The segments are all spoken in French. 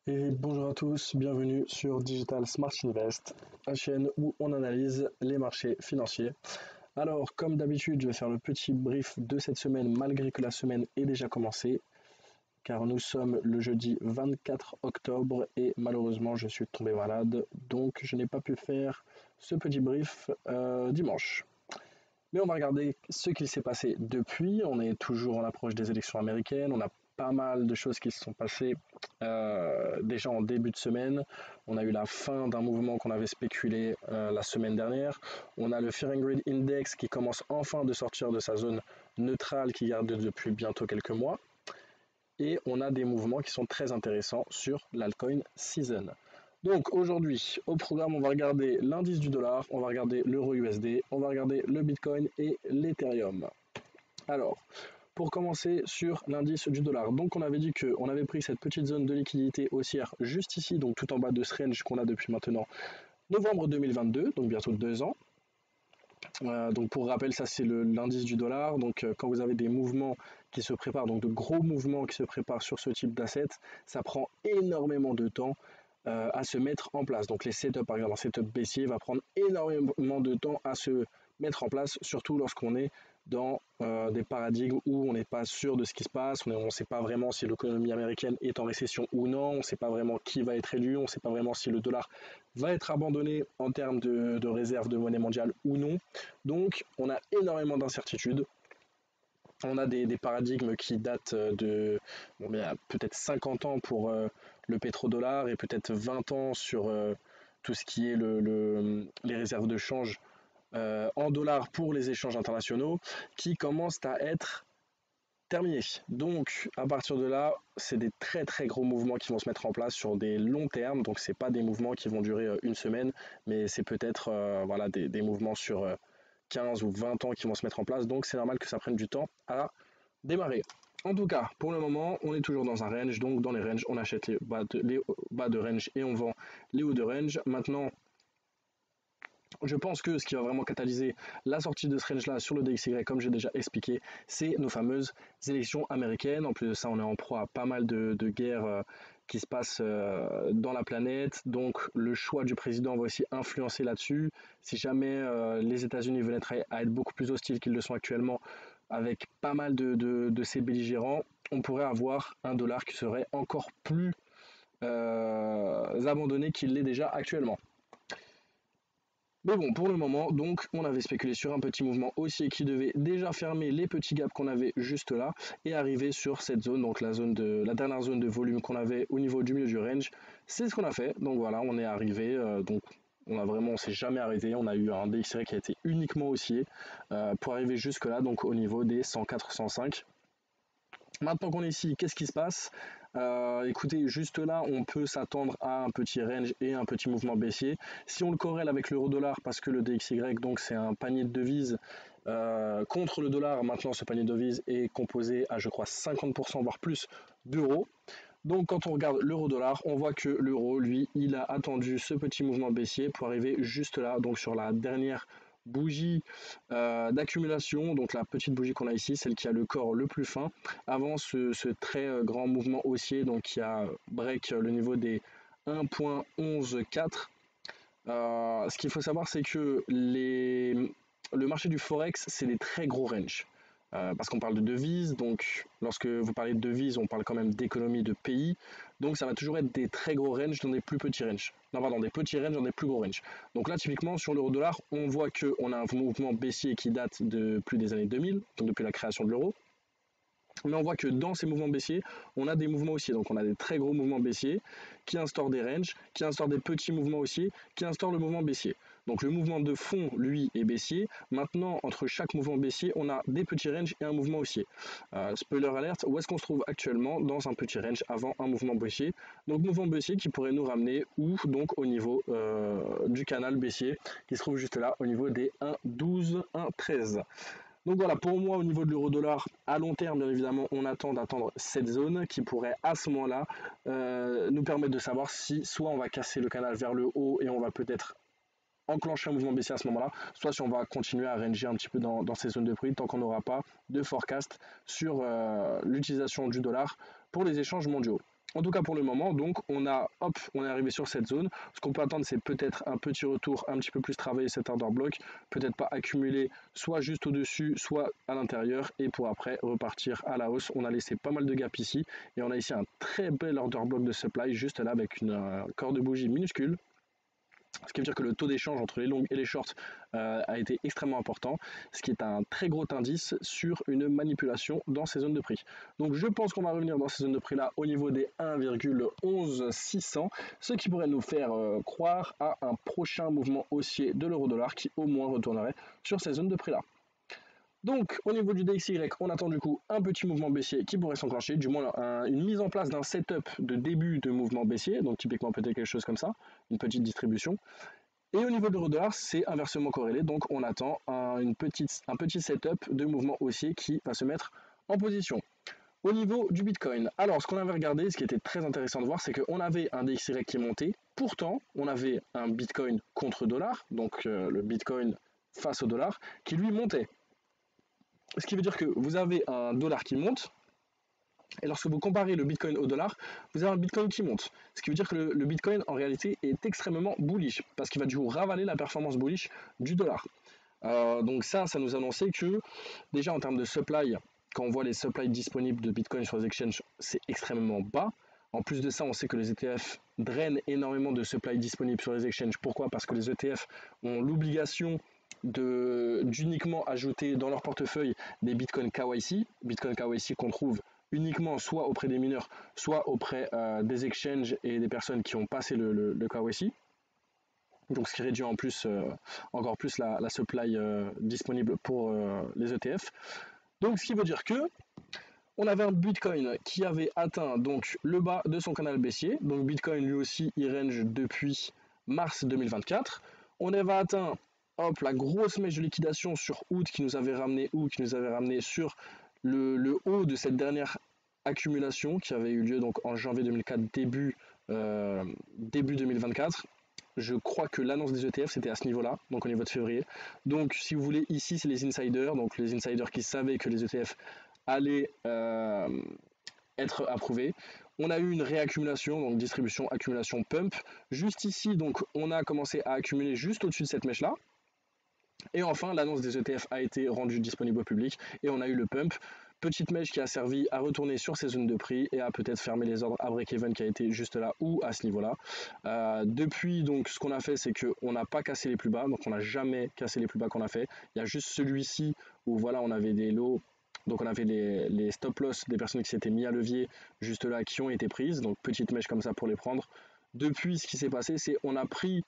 Et bonjour à tous, bienvenue sur Digital Smart Invest, la chaîne où on analyse les marchés financiers. Alors, comme d'habitude, je vais faire le petit brief de cette semaine, malgré que la semaine est déjà commencée, car nous sommes le jeudi 24 octobre et malheureusement, je suis tombé malade, donc je n'ai pas pu faire ce petit brief dimanche. Mais on va regarder ce qu'il s'est passé depuis. On est toujours en approche des élections américaines. On a pas mal de choses qui se sont passées déjà en début de semaine. On a eu la fin d'un mouvement qu'on avait spéculé la semaine dernière. On a le Fear and Greed Index qui commence enfin de sortir de sa zone neutrale qui garde depuis bientôt quelques mois. Et on a des mouvements qui sont très intéressants sur l'altcoin season. Donc aujourd'hui, au programme, on va regarder l'indice du dollar, on va regarder l'euro USD, on va regarder le Bitcoin et l'Ethereum. Alors, pour commencer sur l'indice du dollar, donc on avait dit qu'on avait pris cette petite zone de liquidité haussière juste ici, donc tout en bas de ce range qu'on a depuis maintenant novembre 2022, donc bientôt 2 ans. Donc pour rappel, ça c'est l'indice du dollar. Donc quand vous avez des mouvements qui se préparent, donc de gros mouvements qui se préparent sur ce type d'asset, ça prend énormément de temps à se mettre en place. Donc les setups, par exemple, un setup baissier va prendre énormément de temps à se mettre en place, surtout lorsqu'on est dans des paradigmes où on n'est pas sûr de ce qui se passe, on ne sait pas vraiment si l'économie américaine est en récession ou non, on ne sait pas vraiment qui va être élu, on ne sait pas vraiment si le dollar va être abandonné en termes de réserve de monnaie mondiale ou non. Donc on a énormément d'incertitudes. On a des paradigmes qui datent de peut-être 50 ans pour le pétrodollar et peut-être 20 ans sur tout ce qui est les réserves de change en dollars pour les échanges internationaux qui commencent à être terminés. Donc à partir de là, c'est des très très gros mouvements qui vont se mettre en place sur des longs termes. Donc c'est pas des mouvements qui vont durer une semaine, mais c'est peut-être des mouvements sur 15 ou 20 ans qui vont se mettre en place. Donc c'est normal que ça prenne du temps à démarrer. En tout cas, pour le moment, on est toujours dans un range. Donc dans les ranges, on achète les bas de range et on vend les hauts de range. Maintenant, je pense que ce qui va vraiment catalyser la sortie de ce range-là sur le DXY, comme j'ai déjà expliqué, c'est nos fameuses élections américaines. En plus de ça, on est en proie à pas mal de guerres qui se passent dans la planète. Donc le choix du président va aussi influencer là-dessus. Si jamais les États-Unis venaient à être beaucoup plus hostiles qu'ils le sont actuellement, avec pas mal de ces belligérants, on pourrait avoir un dollar qui serait encore plus abandonné qu'il l'est déjà actuellement. Mais bon, pour le moment, donc, on avait spéculé sur un petit mouvement haussier qui devait déjà fermer les petits gaps qu'on avait juste là et arriver sur cette zone, donc la dernière zone de volume qu'on avait au niveau du milieu du range. C'est ce qu'on a fait. Donc voilà, on est arrivé. Donc on s'est jamais arrêté. On a eu un DXY qui a été uniquement haussier pour arriver jusque là, donc au niveau des 104-105. Maintenant qu'on est ici, qu'est-ce qui se passe? Écoutez, juste là, on peut s'attendre à un petit range et un petit mouvement baissier. Si on le corrèle avec l'euro-dollar, parce que le DXY, donc c'est un panier de devises contre le dollar, maintenant ce panier de devises est composé à, je crois, 50% voire plus d'euros. Donc quand on regarde l'euro-dollar, on voit que l'euro, lui, il a attendu ce petit mouvement baissier pour arriver juste là, donc sur la dernière bougie d'accumulation, donc la petite bougie qu'on a ici, celle qui a le corps le plus fin, avant ce très grand mouvement haussier, donc qui a break le niveau des 1.114. Ce qu'il faut savoir, c'est que le marché du forex, c'est des très gros ranges. Parce qu'on parle de devises, donc lorsque vous parlez de devises, on parle quand même d'économie de pays, donc ça va toujours être des très gros ranges dans des plus petits ranges. Non, pardon, des petits ranges dans des plus gros ranges. Donc là, typiquement, sur l'euro-dollar, on voit qu'on a un mouvement baissier qui date de plus des années 2000, donc depuis la création de l'euro. Mais on voit que dans ces mouvements baissiers, on a des mouvements haussiers. Donc on a des très gros mouvements baissiers qui instaurent des ranges, qui instaurent des petits mouvements haussiers, qui instaurent le mouvement baissier. Donc le mouvement de fond, lui, est baissier. Maintenant, entre chaque mouvement baissier, on a des petits ranges et un mouvement haussier. Spoiler alert, où est-ce qu'on se trouve actuellement? Dans un petit range avant un mouvement baissier. Donc mouvement baissier qui pourrait nous ramener où? Donc au niveau du canal baissier qui se trouve juste là, au niveau des 1,12, 1,13. Donc voilà, pour moi, au niveau de l'euro-dollar, à long terme, bien évidemment, on attend d'attendre cette zone qui pourrait, à ce moment-là, nous permettre de savoir si soit on va casser le canal vers le haut et on va peut-être enclencher un mouvement baissier à ce moment-là, soit si on va continuer à ranger un petit peu dans ces zones de prix tant qu'on n'aura pas de forecast sur l'utilisation du dollar pour les échanges mondiaux. En tout cas pour le moment, donc on est arrivé sur cette zone. Ce qu'on peut attendre, c'est peut-être un petit retour, un petit peu plus travailler cet order block, peut-être pas accumuler soit juste au-dessus, soit à l'intérieur, et pour après repartir à la hausse. On a laissé pas mal de gaps ici, et on a ici un très bel order block de supply, juste là avec une corde de bougie minuscule. Ce qui veut dire que le taux d'échange entre les longues et les shorts a été extrêmement important, ce qui est un très gros indice sur une manipulation dans ces zones de prix. Donc je pense qu'on va revenir dans ces zones de prix là au niveau des 1,11600, ce qui pourrait nous faire croire à un prochain mouvement haussier de l'euro-dollar qui au moins retournerait sur ces zones de prix là. Donc au niveau du DXY, on attend du coup un petit mouvement baissier qui pourrait s'enclencher, du moins une mise en place d'un setup de début de mouvement baissier, donc typiquement peut-être quelque chose comme ça, une petite distribution. Et au niveau de l'euro-dollar, c'est inversement corrélé, donc on attend un petit setup de mouvement haussier qui va se mettre en position. Au niveau du Bitcoin, alors ce qu'on avait regardé, ce qui était très intéressant de voir, c'est qu'on avait un DXY qui montait, pourtant on avait un Bitcoin contre dollar, donc le Bitcoin face au dollar, qui lui montait. Ce qui veut dire que vous avez un dollar qui monte, et lorsque vous comparez le Bitcoin au dollar, vous avez un Bitcoin qui monte. Ce qui veut dire que le Bitcoin, en réalité, est extrêmement bullish, parce qu'il va du coup ravaler la performance bullish du dollar. Donc ça nous annonçait que, déjà en termes de supply, quand on voit les supplies disponibles de Bitcoin sur les exchanges, c'est extrêmement bas. En plus de ça, on sait que les ETF drainent énormément de supply disponibles sur les exchanges. Pourquoi? Parce que les ETF ont l'obligation d'uniquement ajouter dans leur portefeuille des Bitcoin KYC qu'on trouve uniquement soit auprès des mineurs, soit auprès des exchanges et des personnes qui ont passé le KYC. Donc ce qui réduit en plus, encore plus la supply disponible pour les ETF. Donc ce qui veut dire que on avait un Bitcoin qui avait atteint donc le bas de son canal baissier. Donc Bitcoin lui aussi il range depuis mars 2024. On avait atteint la grosse mèche de liquidation sur août qui nous avait ramené sur le haut de cette dernière accumulation qui avait eu lieu donc en janvier 2004 début 2024. Je crois que l'annonce des ETF c'était à ce niveau-là, donc au niveau de février. Donc si vous voulez, ici c'est les insiders, donc les insiders qui savaient que les ETF allaient être approuvés. On a eu une réaccumulation, donc distribution, accumulation, pump. Juste ici, donc on a commencé à accumuler juste au-dessus de cette mèche-là. Et enfin, l'annonce des ETF a été rendue disponible au public et on a eu le pump. Petite mèche qui a servi à retourner sur ces zones de prix et à peut-être fermer les ordres à break-even qui a été juste là ou à ce niveau-là. Depuis, donc, ce qu'on a fait, c'est qu'on n'a pas cassé les plus bas, donc on n'a jamais cassé les plus bas qu'on a fait. Il y a juste celui-ci où voilà, on avait des lots, donc on avait les stop-loss des personnes qui s'étaient mis à levier juste là qui ont été prises, donc petite mèche comme ça pour les prendre. Depuis, ce qui s'est passé, c'est qu'on a pris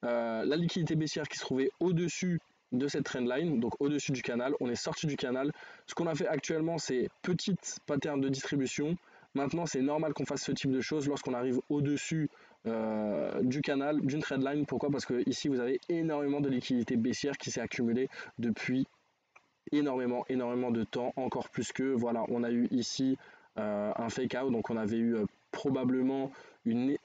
la liquidité baissière qui se trouvait au-dessus de cette trendline, donc au-dessus du canal, on est sorti du canal. Ce qu'on a fait actuellement, c'est petite pattern de distribution. Maintenant, c'est normal qu'on fasse ce type de choses lorsqu'on arrive au-dessus du canal, d'une trendline. Pourquoi? Parce que ici, vous avez énormément de liquidité baissière qui s'est accumulée depuis énormément de temps, encore plus que, voilà, on a eu ici un fake out, donc on avait eu probablement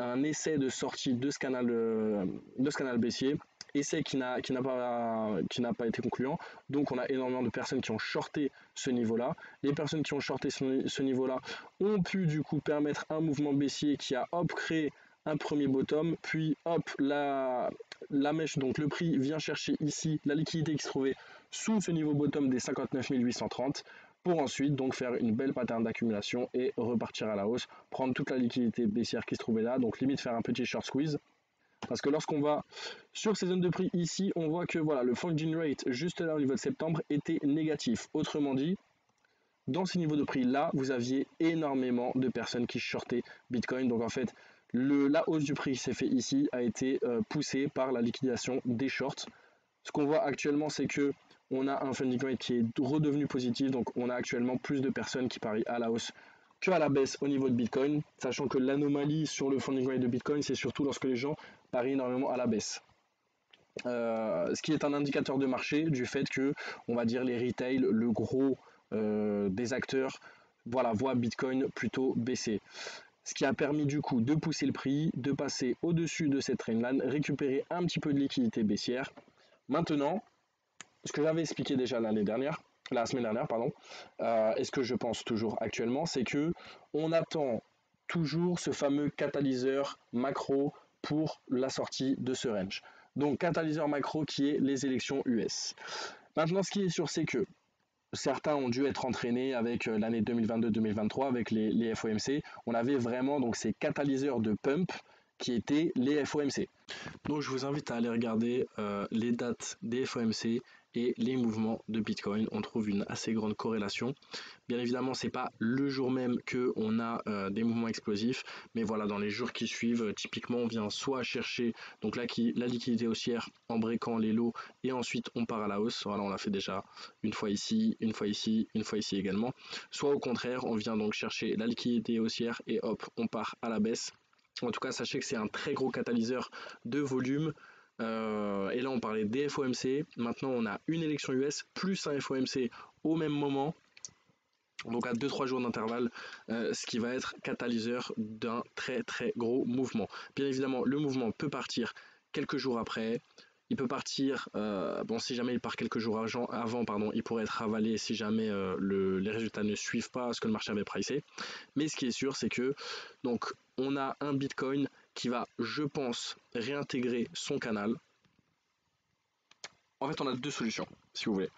un essai de sortie de ce canal baissier, essai qui n'a pas été concluant. Donc on a énormément de personnes qui ont shorté ce niveau-là. Les personnes qui ont shorté ce niveau-là ont pu du coup permettre un mouvement baissier qui a créé un premier bottom, puis hop, la mèche, donc le prix vient chercher ici la liquidité qui se trouvait sous ce niveau bottom des 59 830 pour ensuite donc faire une belle pattern d'accumulation et repartir à la hausse, prendre toute la liquidité baissière qui se trouvait là, donc limite faire un petit short squeeze. Parce que lorsqu'on va sur ces zones de prix ici, on voit que voilà, le funding rate juste là au niveau de septembre était négatif. Autrement dit, dans ces niveaux de prix là, vous aviez énormément de personnes qui shortaient Bitcoin. Donc en fait, la hausse du prix qui s'est fait ici a été poussée par la liquidation des shorts. Ce qu'on voit actuellement, c'est que on a un funding rate qui est redevenu positif. Donc on a actuellement plus de personnes qui parient à la hausse que à la baisse au niveau de Bitcoin, sachant que l'anomalie sur le funding rate de Bitcoin, c'est surtout lorsque les gens parient énormément à la baisse. Ce qui est un indicateur de marché du fait que, on va dire, les retail, le gros des acteurs, voilà, voient Bitcoin plutôt baisser. Ce qui a permis du coup de pousser le prix, de passer au-dessus de cette trendline, récupérer un petit peu de liquidité baissière. Maintenant, ce que j'avais expliqué déjà la semaine dernière, et ce que je pense toujours actuellement, c'est que on attend toujours ce fameux catalyseur macro pour la sortie de ce range. Donc catalyseur macro qui est les élections US. Maintenant, ce qui est sûr, c'est que certains ont dû être entraînés avec l'année 2022-2023 avec les FOMC. On avait vraiment donc ces catalyseurs de pump qui étaient les FOMC. Donc je vous invite à aller regarder les dates des FOMC et les mouvements de Bitcoin. On trouve une assez grande corrélation. Bien évidemment, c'est pas le jour même qu'on a des mouvements explosifs, mais voilà, dans les jours qui suivent, typiquement, on vient soit chercher donc la liquidité haussière en breakant les lows et ensuite on part à la hausse. Voilà, on l'a fait déjà une fois ici, une fois ici, une fois ici également. Soit au contraire, on vient donc chercher la liquidité haussière et hop, on part à la baisse. En tout cas, sachez que c'est un très gros catalyseur de volume. Et là, on parlait des FOMC. Maintenant, on a une élection US plus un FOMC au même moment. Donc à 2-3 jours d'intervalle, ce qui va être catalyseur d'un très très gros mouvement. Bien évidemment, le mouvement peut partir quelques jours après. Il peut partir, bon, si jamais il part quelques jours avant, il pourrait être avalé si jamais les résultats ne suivent pas ce que le marché avait pricé. Mais ce qui est sûr, c'est que donc on a un Bitcoin qui va, je pense, réintégrer son canal. En fait, on a deux solutions, si vous voulez.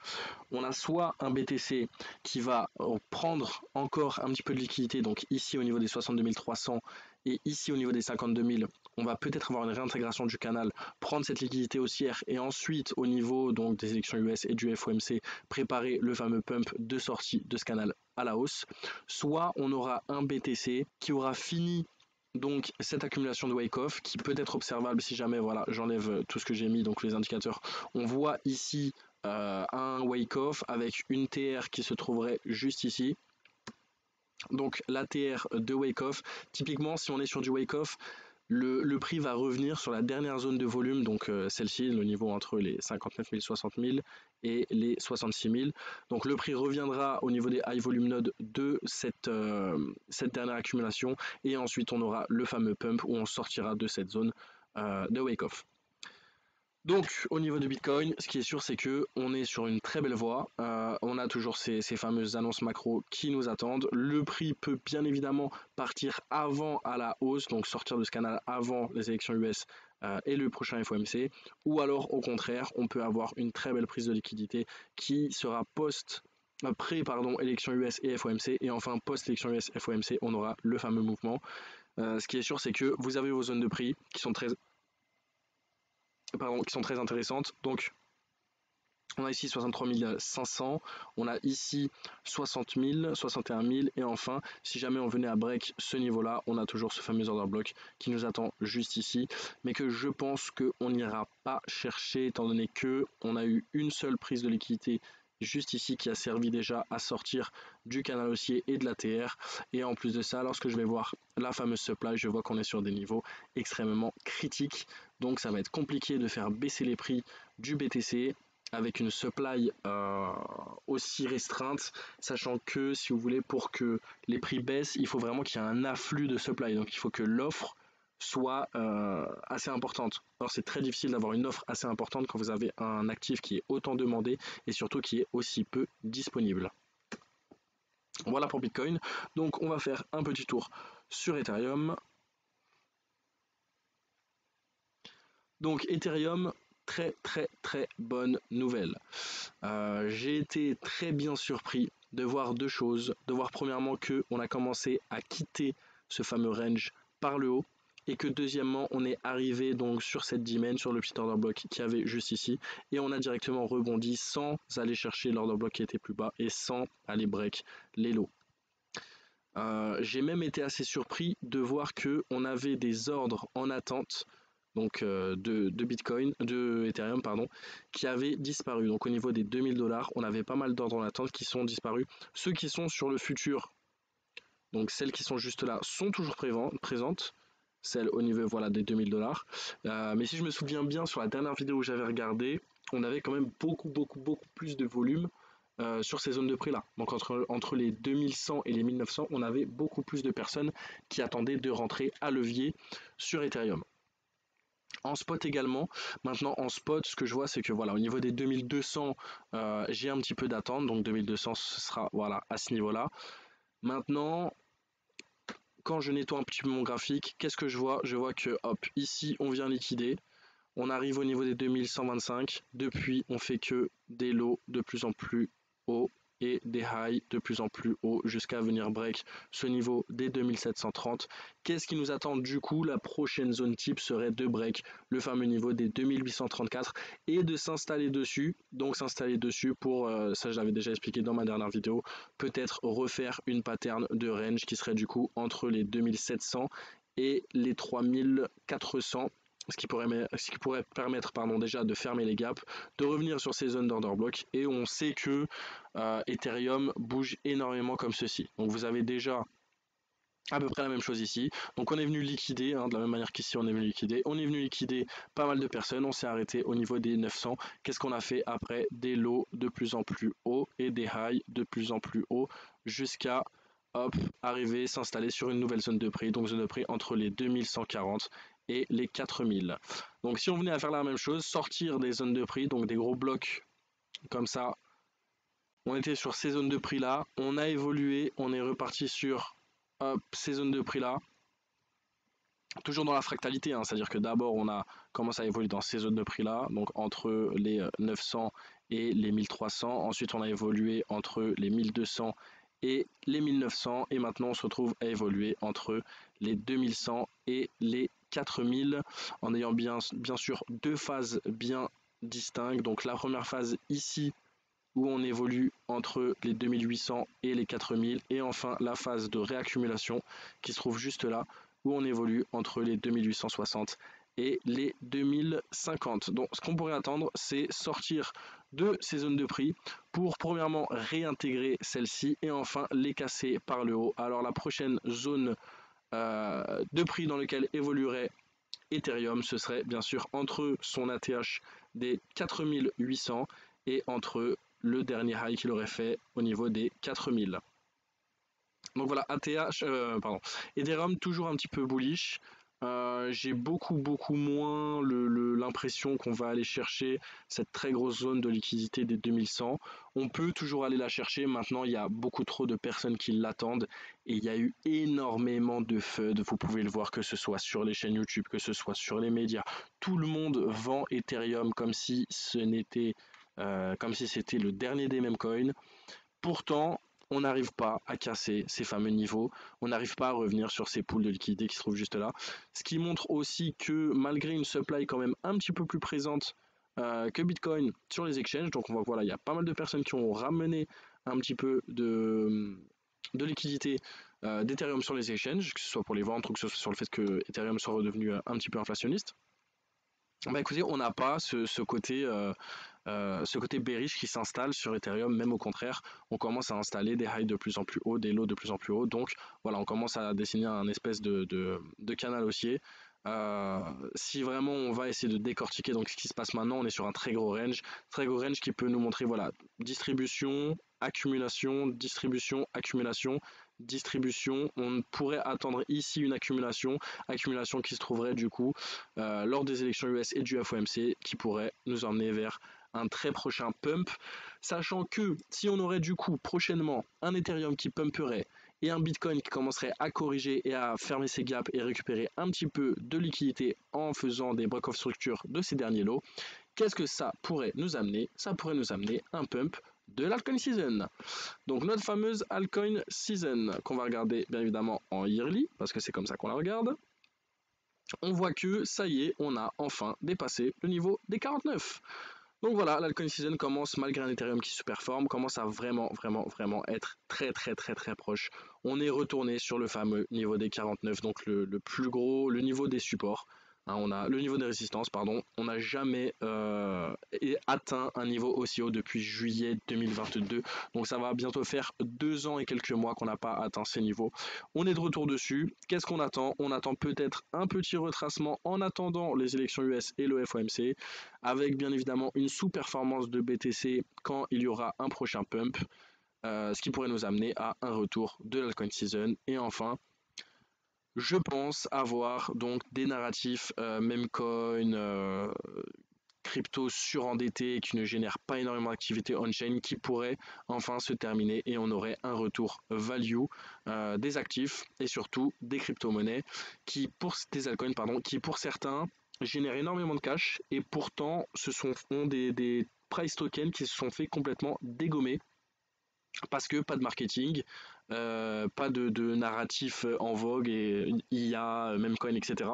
On a soit un BTC qui va prendre encore un petit peu de liquidité, donc ici au niveau des 62 300 et ici au niveau des 52 000, on va peut-être avoir une réintégration du canal, prendre cette liquidité haussière et ensuite au niveau donc des élections US et du FOMC, préparer le fameux pump de sortie de ce canal à la hausse. Soit on aura un BTC qui aura fini donc cette accumulation de wake-off qui peut être observable si jamais voilà, j'enlève tout ce que j'ai mis, donc les indicateurs. On voit ici un wake-off avec une TR qui se trouverait juste ici. Donc la TR de wake-off, typiquement si on est sur du wake-off, le prix va revenir sur la dernière zone de volume, donc celle-ci, le niveau entre les 59 000, 60 000 et les 66 000. Donc le prix reviendra au niveau des high volume nodes de cette dernière accumulation et ensuite on aura le fameux pump où on sortira de cette zone de wake-off. Donc au niveau du Bitcoin, ce qui est sûr c'est que on est sur une très belle voie, on a toujours ces fameuses annonces macro qui nous attendent, le prix peut bien évidemment partir avant à la hausse, donc sortir de ce canal avant les élections US et le prochain FOMC, ou alors au contraire on peut avoir une très belle prise de liquidité qui sera élection US et FOMC, et enfin post-élection US FOMC on aura le fameux mouvement. Ce qui est sûr c'est que vous avez vos zones de prix qui sont très intéressantes. Donc on a ici 63 500, on a ici 60 000, 61 000 et enfin si jamais on venait à break ce niveau là, on a toujours ce fameux order block qui nous attend juste ici, mais que je pense qu'on n'ira pas chercher étant donné que on a eu une seule prise de liquidité juste ici qui a servi déjà à sortir du canal haussier et de la TR, et en plus de ça, lorsque je vais voir la fameuse supply, je vois qu'on est sur des niveaux extrêmement critiques, donc ça va être compliqué de faire baisser les prix du BTC avec une supply aussi restreinte, sachant que si vous voulez, pour que les prix baissent, il faut vraiment qu'il y ait un afflux de supply, donc il faut que l'offre soit assez importante. Or c'est très difficile d'avoir une offre assez importante quand vous avez un actif qui est autant demandé et surtout qui est aussi peu disponible. Voilà pour Bitcoin. Donc on va faire un petit tour sur Ethereum. Donc Ethereum, très bonne nouvelle. J'ai été très bien surpris de voir deux choses. De voir premièrement qu'on a commencé à quitter ce fameux range par le haut, et que deuxièmement on est arrivé donc sur cette dimension, sur le petit order block qu'il y avait juste ici, et on a directement rebondi sans aller chercher l'order block qui était plus bas et sans aller break les lows. J'ai même été assez surpris de voir qu'on avait des ordres en attente donc de Bitcoin, de Ethereum pardon, qui avaient disparu. Donc au niveau des 2000 $, on avait pas mal d'ordres en attente qui sont disparus. Ceux qui sont sur le futur, donc celles qui sont juste là, sont toujours présentes. Celles au niveau voilà, des 2000 $. Mais si je me souviens bien, sur la dernière vidéo que j'avais regardée, on avait quand même beaucoup plus de volume sur ces zones de prix là. Donc entre les 2100 et les 1900, on avait beaucoup plus de personnes qui attendaient de rentrer à levier sur Ethereum. En spot également. Maintenant en spot, ce que je vois c'est que voilà, au niveau des 2200, j'ai un petit peu d'attente, donc 2200 ce sera voilà à ce niveau là. Maintenant quand je nettoie un petit peu mon graphique, qu'est-ce que je vois? Je vois que, hop, ici, on vient liquider. On arrive au niveau des 2125. Depuis, on fait que des lows de plus en plus hauts et des highs de plus en plus hauts jusqu'à venir break ce niveau des 2730. Qu'est-ce qui nous attend du coup? La prochaine zone type serait de break le fameux niveau des 2834 et de s'installer dessus. Donc s'installer dessus pour, ça je l'avais déjà expliqué dans ma dernière vidéo, peut-être refaire une pattern de range qui serait du coup entre les 2700 et les 3400, ce qui pourrait permettre déjà de fermer les gaps, de revenir sur ces zones d'order block, et on sait que Ethereum bouge énormément comme ceci. Donc vous avez déjà à peu près la même chose ici. Donc on est venu liquider, de la même manière qu'ici on est venu liquider. On est venu liquider pas mal de personnes, on s'est arrêté au niveau des 900. Qu'est-ce qu'on a fait après? Des lows de plus en plus hauts et des highs de plus en plus hauts jusqu'à arriver, s'installer sur une nouvelle zone de prix, donc zone de prix entre les 2140 et les 4000. Donc si on venait à faire la même chose, sortir des zones de prix, donc des gros blocs comme ça, on était sur ces zones de prix là, on a évolué, on est reparti sur ces zones de prix là, toujours dans la fractalité, c'est-à-dire que d'abord on a commencé à évoluer dans ces zones de prix là, donc entre les 900 et les 1300, ensuite on a évolué entre les 1200 et les 1900, et maintenant on se retrouve à évoluer entre les 2100 et les 4000, en ayant bien sûr deux phases bien distinctes. Donc la première phase ici, où on évolue entre les 2800 et les 4000, et enfin la phase de réaccumulation qui se trouve juste là, où on évolue entre les 2860 et les 2050. Donc ce qu'on pourrait attendre, c'est sortir de ces zones de prix pour premièrement réintégrer celles-ci et enfin les casser par le haut. Alors la prochaine zone de prix dans laquelle évoluerait Ethereum, ce serait bien sûr entre son ATH des 4800 et entre le dernier high qu'il aurait fait au niveau des 4000. Donc voilà, Ethereum toujours un petit peu bullish. J'ai beaucoup moins l'impression qu'on va aller chercher cette très grosse zone de liquidité des 2100. On peut toujours aller la chercher, maintenant il y a beaucoup trop de personnes qui l'attendent et il y a eu énormément de FUD, vous pouvez le voir, que ce soit sur les chaînes YouTube, que ce soit sur les médias. Tout le monde vend Ethereum comme si c'était le dernier des meme coins. Pourtant, on n'arrive pas à casser ces fameux niveaux, on n'arrive pas à revenir sur ces pools de liquidités qui se trouvent juste là. Ce qui montre aussi que malgré une supply quand même un petit peu plus présente que Bitcoin sur les exchanges, donc on voit voilà, il y a pas mal de personnes qui ont ramené un petit peu de liquidité d'Ethereum sur les exchanges, que ce soit pour les ventes ou que ce soit sur le fait que Ethereum soit redevenu un petit peu inflationniste. Bah écoutez, on n'a pas ce côté bearish qui s'installe sur Ethereum, même au contraire, on commence à installer des highs de plus en plus hauts, des lows de plus en plus hauts, donc voilà, on commence à dessiner un espèce de canal haussier. Si vraiment on va essayer de décortiquer donc ce qui se passe maintenant, on est sur un très gros range qui peut nous montrer voilà, distribution, accumulation, distribution, accumulation, distribution. On pourrait attendre ici une accumulation qui se trouverait du coup lors des élections US et du FOMC, qui pourrait nous emmener vers un très prochain pump, sachant que si on aurait du coup prochainement un Ethereum qui pumperait et un Bitcoin qui commencerait à corriger et à fermer ses gaps et récupérer un petit peu de liquidité en faisant des break of structure de ces derniers lots, qu'est-ce que ça pourrait nous amener? Ça pourrait nous amener un pump de l'altcoin season. Donc notre fameuse altcoin season qu'on va regarder bien évidemment en yearly, parce que c'est comme ça qu'on la regarde. On voit que ça y est, on a enfin dépassé le niveau des 49. Donc voilà, l'altcoin season commence, malgré un Ethereum qui se performe, commence à vraiment être très proche. On est retourné sur le fameux niveau des 49, donc le plus gros, le niveau des supports. On a le niveau des résistances, pardon. On n'a jamais atteint un niveau aussi haut depuis juillet 2022. Donc ça va bientôt faire 2 ans et quelques mois qu'on n'a pas atteint ces niveaux. On est de retour dessus. Qu'est-ce qu'on attend? On attend peut-être un petit retracement en attendant les élections US et le FOMC, avec bien évidemment une sous-performance de BTC quand il y aura un prochain pump, ce qui pourrait nous amener à un retour de l'altcoin season. Et enfin, je pense avoir donc des narratifs meme coin crypto surendetté qui ne génère pas énormément d'activité on-chain qui pourrait enfin se terminer et on aurait un retour value des actifs et surtout des crypto-monnaies des altcoins pardon, qui pour certains génèrent énormément de cash et pourtant ont des price tokens qui se sont fait complètement dégommer parce que pas de marketing, pas de narratif en vogue et IA, Memecoin, etc.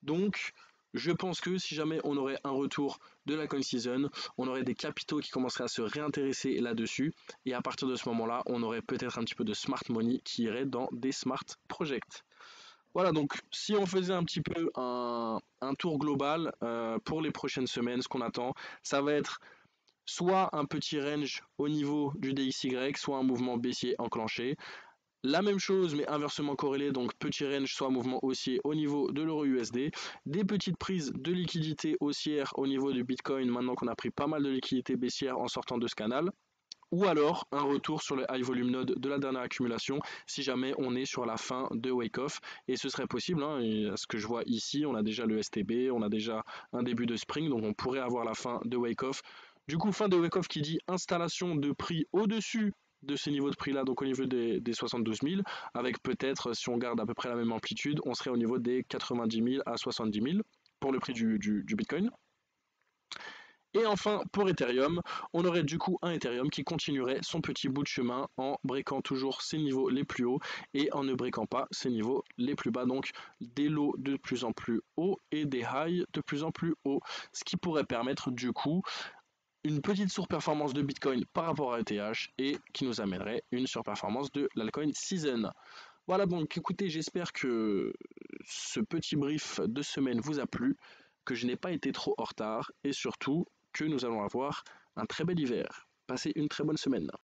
Donc, je pense que si jamais on aurait un retour de la coin season, on aurait des capitaux qui commenceraient à se réintéresser là-dessus, et à partir de ce moment-là, on aurait peut-être un petit peu de smart money qui irait dans des smart projects. Voilà, donc si on faisait un petit peu un tour global pour les prochaines semaines, ce qu'on attend, ça va être soit un petit range au niveau du DXY, soit un mouvement baissier enclenché. La même chose, mais inversement corrélé, donc petit range, soit mouvement haussier au niveau de l'euro USD. Des petites prises de liquidité haussière au niveau du Bitcoin, maintenant qu'on a pris pas mal de liquidité baissière en sortant de ce canal. Ou alors un retour sur le high volume node de la dernière accumulation si jamais on est sur la fin de wake off. Et ce serait possible, hein, et à ce que je vois ici, on a déjà le STB, on a déjà un début de spring, donc on pourrait avoir la fin de wake off. Du coup, fin de wake off qui dit installation de prix au-dessus de ces niveaux de prix là, donc au niveau des 72 000, avec peut-être, si on garde à peu près la même amplitude, on serait au niveau des 90 000 à 70 000 pour le prix du Bitcoin. Et enfin, pour Ethereum, on aurait du coup un Ethereum qui continuerait son petit bout de chemin en breakant toujours ses niveaux les plus hauts et en ne breakant pas ses niveaux les plus bas, donc des lows de plus en plus hauts et des highs de plus en plus hauts, ce qui pourrait permettre du coup une petite surperformance de Bitcoin par rapport à ETH et qui nous amènerait une surperformance de l'altcoin Season. Voilà, donc écoutez, j'espère que ce petit brief de semaine vous a plu, que je n'ai pas été trop en retard et surtout que nous allons avoir un très bel hiver. Passez une très bonne semaine.